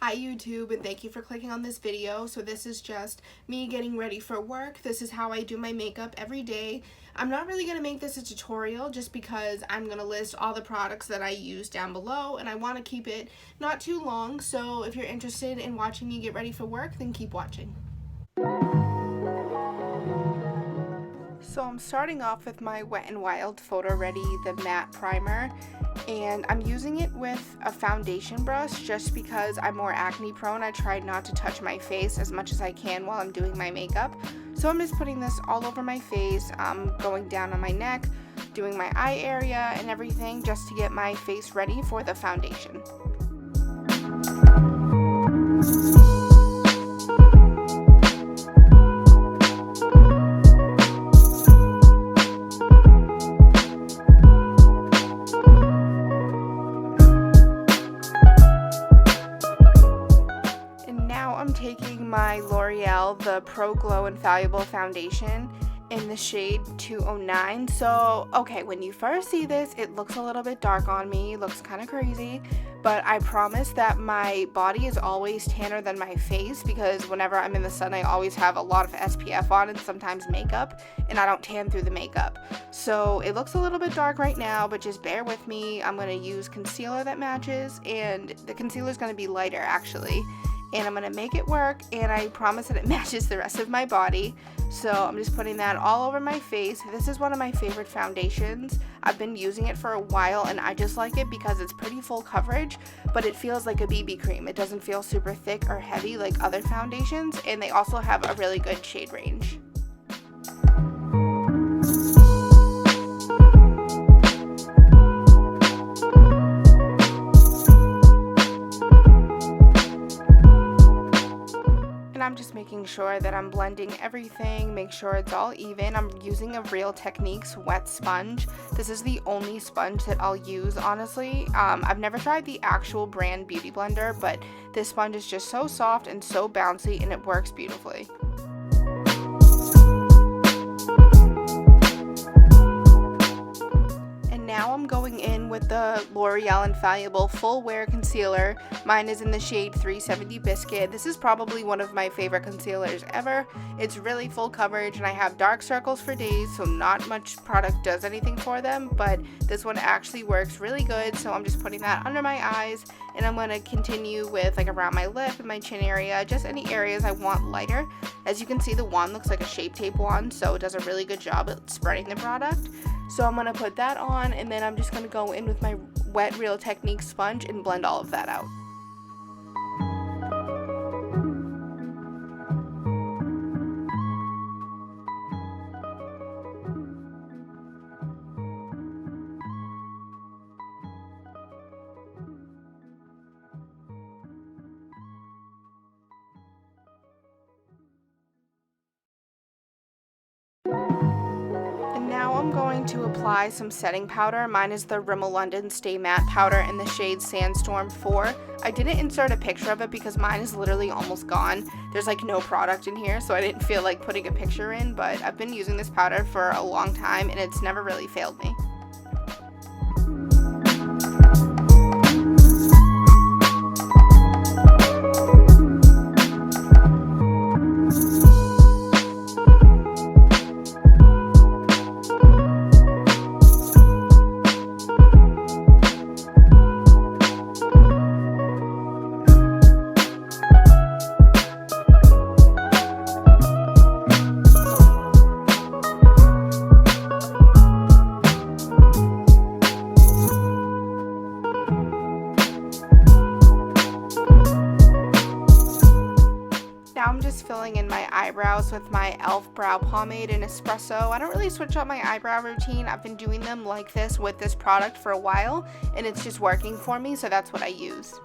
Hi YouTube, and thank you for clicking on this video. So this is just me getting ready for work. This is how I do my makeup every day. I'm not really going to make this a tutorial just because I'm going to list all the products that I use down below, and I want to keep it not too long. So if you're interested in watching me get ready for work, then keep watching. So I'm starting off with my Wet n Wild Photo Ready, the matte primer, and I'm using it with a foundation brush just because I'm more acne prone. I try not to touch my face as much as I can while I'm doing my makeup. So I'm just putting this all over my face, going down on my neck, doing my eye area and everything just to get my face ready for the foundation. Taking my L'Oreal, the Pro Glow Infallible Foundation in the shade 209. So, okay, when you first see this, it looks a little bit dark on me, looks kind of crazy, but I promise that my body is always tanner than my face because whenever I'm in the sun, I always have a lot of SPF on and sometimes makeup, and I don't tan through the makeup. So it looks a little bit dark right now, but just bear with me. I'm going to use concealer that matches, and the concealer is going to be lighter actually. And I'm going to make it work, and I promise that it matches the rest of my body. So I'm just putting that all over my face. This is one of my favorite foundations. I've been using it for a while, and I just like it because it's pretty full coverage, but it feels like a BB cream. It doesn't feel super thick or heavy like other foundations, and they also have a really good shade range. I'm just making sure that I'm blending everything, make sure it's all even. I'm using a Real Techniques wet sponge. This is the only sponge that I'll use, honestly. I've never tried the actual brand beauty blender, but this sponge is just so soft and so bouncy, and it works beautifully. Now I'm going in with the L'Oreal Infallible Full Wear Concealer. Mine is in the shade 370 Biscuit. This is probably one of my favorite concealers ever. It's really full coverage, and I have dark circles for days, so not much product does anything for them, but this one actually works really good. So I'm just putting that under my eyes, and I'm going to continue with like around my lip and my chin area, just any areas I want lighter. As you can see, the wand looks like a Shape Tape wand, so it does a really good job at spreading the product. So I'm going to put that on, and then I'm just going to go in with my wet Real Techniques sponge and blend all of that out. Now I'm going to apply some setting powder. Mine is the Rimmel London Stay Matte Powder in the shade Sandstorm 4. I didn't insert a picture of it because mine is literally almost gone. There's like no product in here, so I didn't feel like putting a picture in, but I've been using this powder for a long time, and it's never really failed me. I'm just filling in my eyebrows with my e.l.f. brow pomade in espresso. I don't really switch up my eyebrow routine. I've been doing them like this with this product for a while, and it's just working for me, so that's what I use.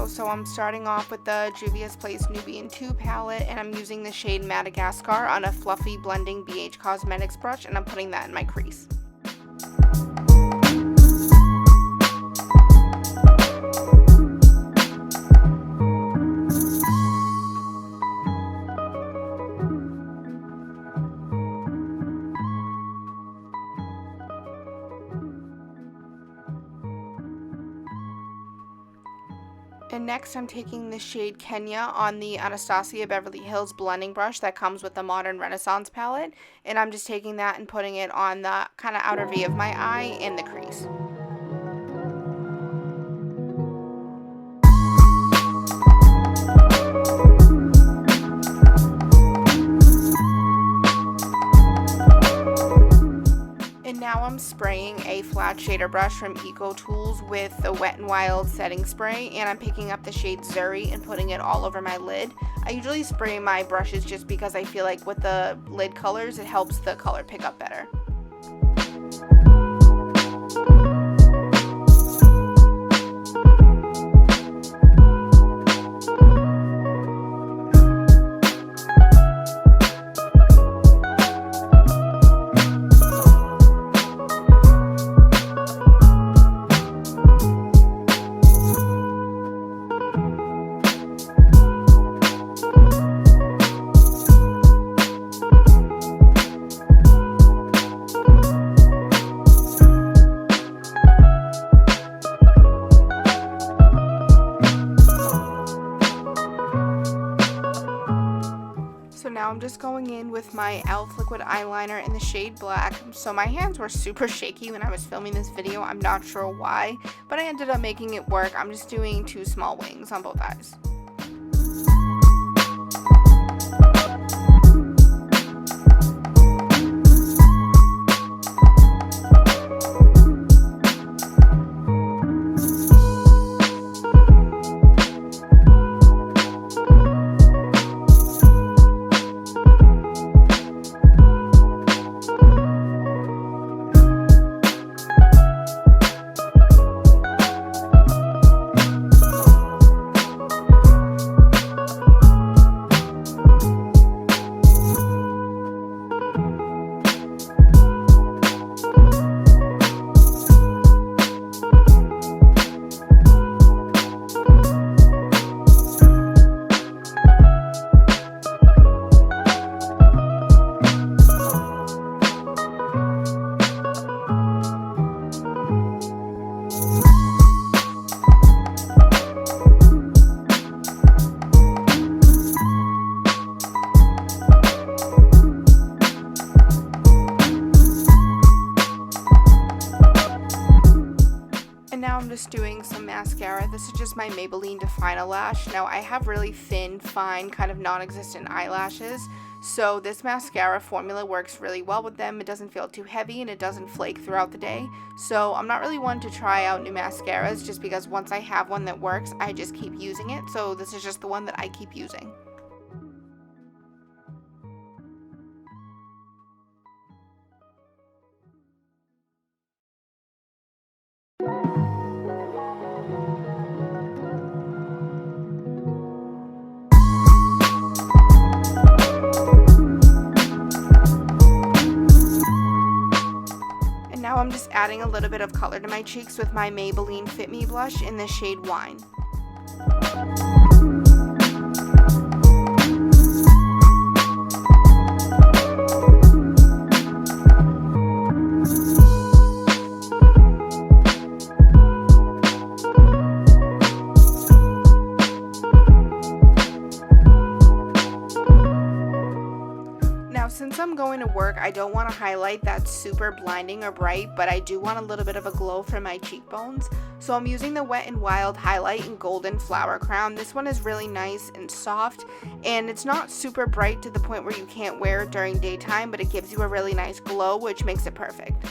video. So I'm starting off with the Juvia's Place Nubian 2 palette, and I'm using the shade Madagascar on a fluffy blending BH Cosmetics brush, and I'm putting that in my crease. And next I'm taking the shade Kenya on the Anastasia Beverly Hills blending brush that comes with the Modern Renaissance palette, and I'm just taking that and putting it on the kind of outer V of my eye in the crease. Now I'm spraying a flat shader brush from Eco Tools with the Wet n Wild setting spray, and I'm picking up the shade Zuri and putting it all over my lid. I usually spray my brushes just because I feel like with the lid colors it helps the color pick up better. So now I'm just going in with my e.l.f. liquid eyeliner in the shade Black. So my hands were super shaky when I was filming this video. I'm not sure why, but I ended up making it work. I'm just doing 2 small wings on both eyes. Now I'm just doing some mascara. This is just my Maybelline Define Lash. Now I have really thin, fine, kind of non-existent eyelashes, so this mascara formula works really well with them. It doesn't feel too heavy and it doesn't flake throughout the day. So I'm not really one to try out new mascaras just because once I have one that works, I just keep using it. So this is just the one that I keep using. Now I'm just adding a little bit of color to my cheeks with my Maybelline Fit Me blush in the shade Wine. Since I'm going to work, I don't want to highlight that super blinding or bright, but I do want a little bit of a glow for my cheekbones. So I'm using the Wet n Wild highlight in Golden Flower Crown. This one is really nice and soft, and it's not super bright to the point where you can't wear it during daytime, but it gives you a really nice glow, which makes it perfect.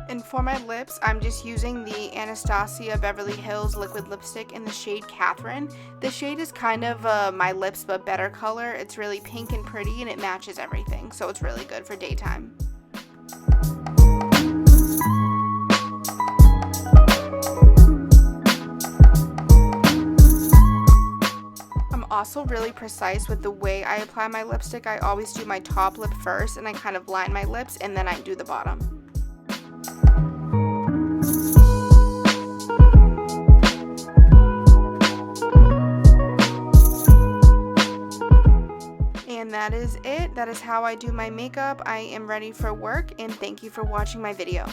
And for my lips, I'm just using the Anastasia Beverly Hills liquid lipstick in the shade Catherine. The shade is kind of my lips but better color. It's really pink and pretty and it matches everything, so it's really good for daytime. also really precise with the way I apply my lipstick. I always do my top lip first and I kind of line my lips and then I do the bottom. And that is it. That is how I do my makeup. I am ready for work, and thank you for watching my video.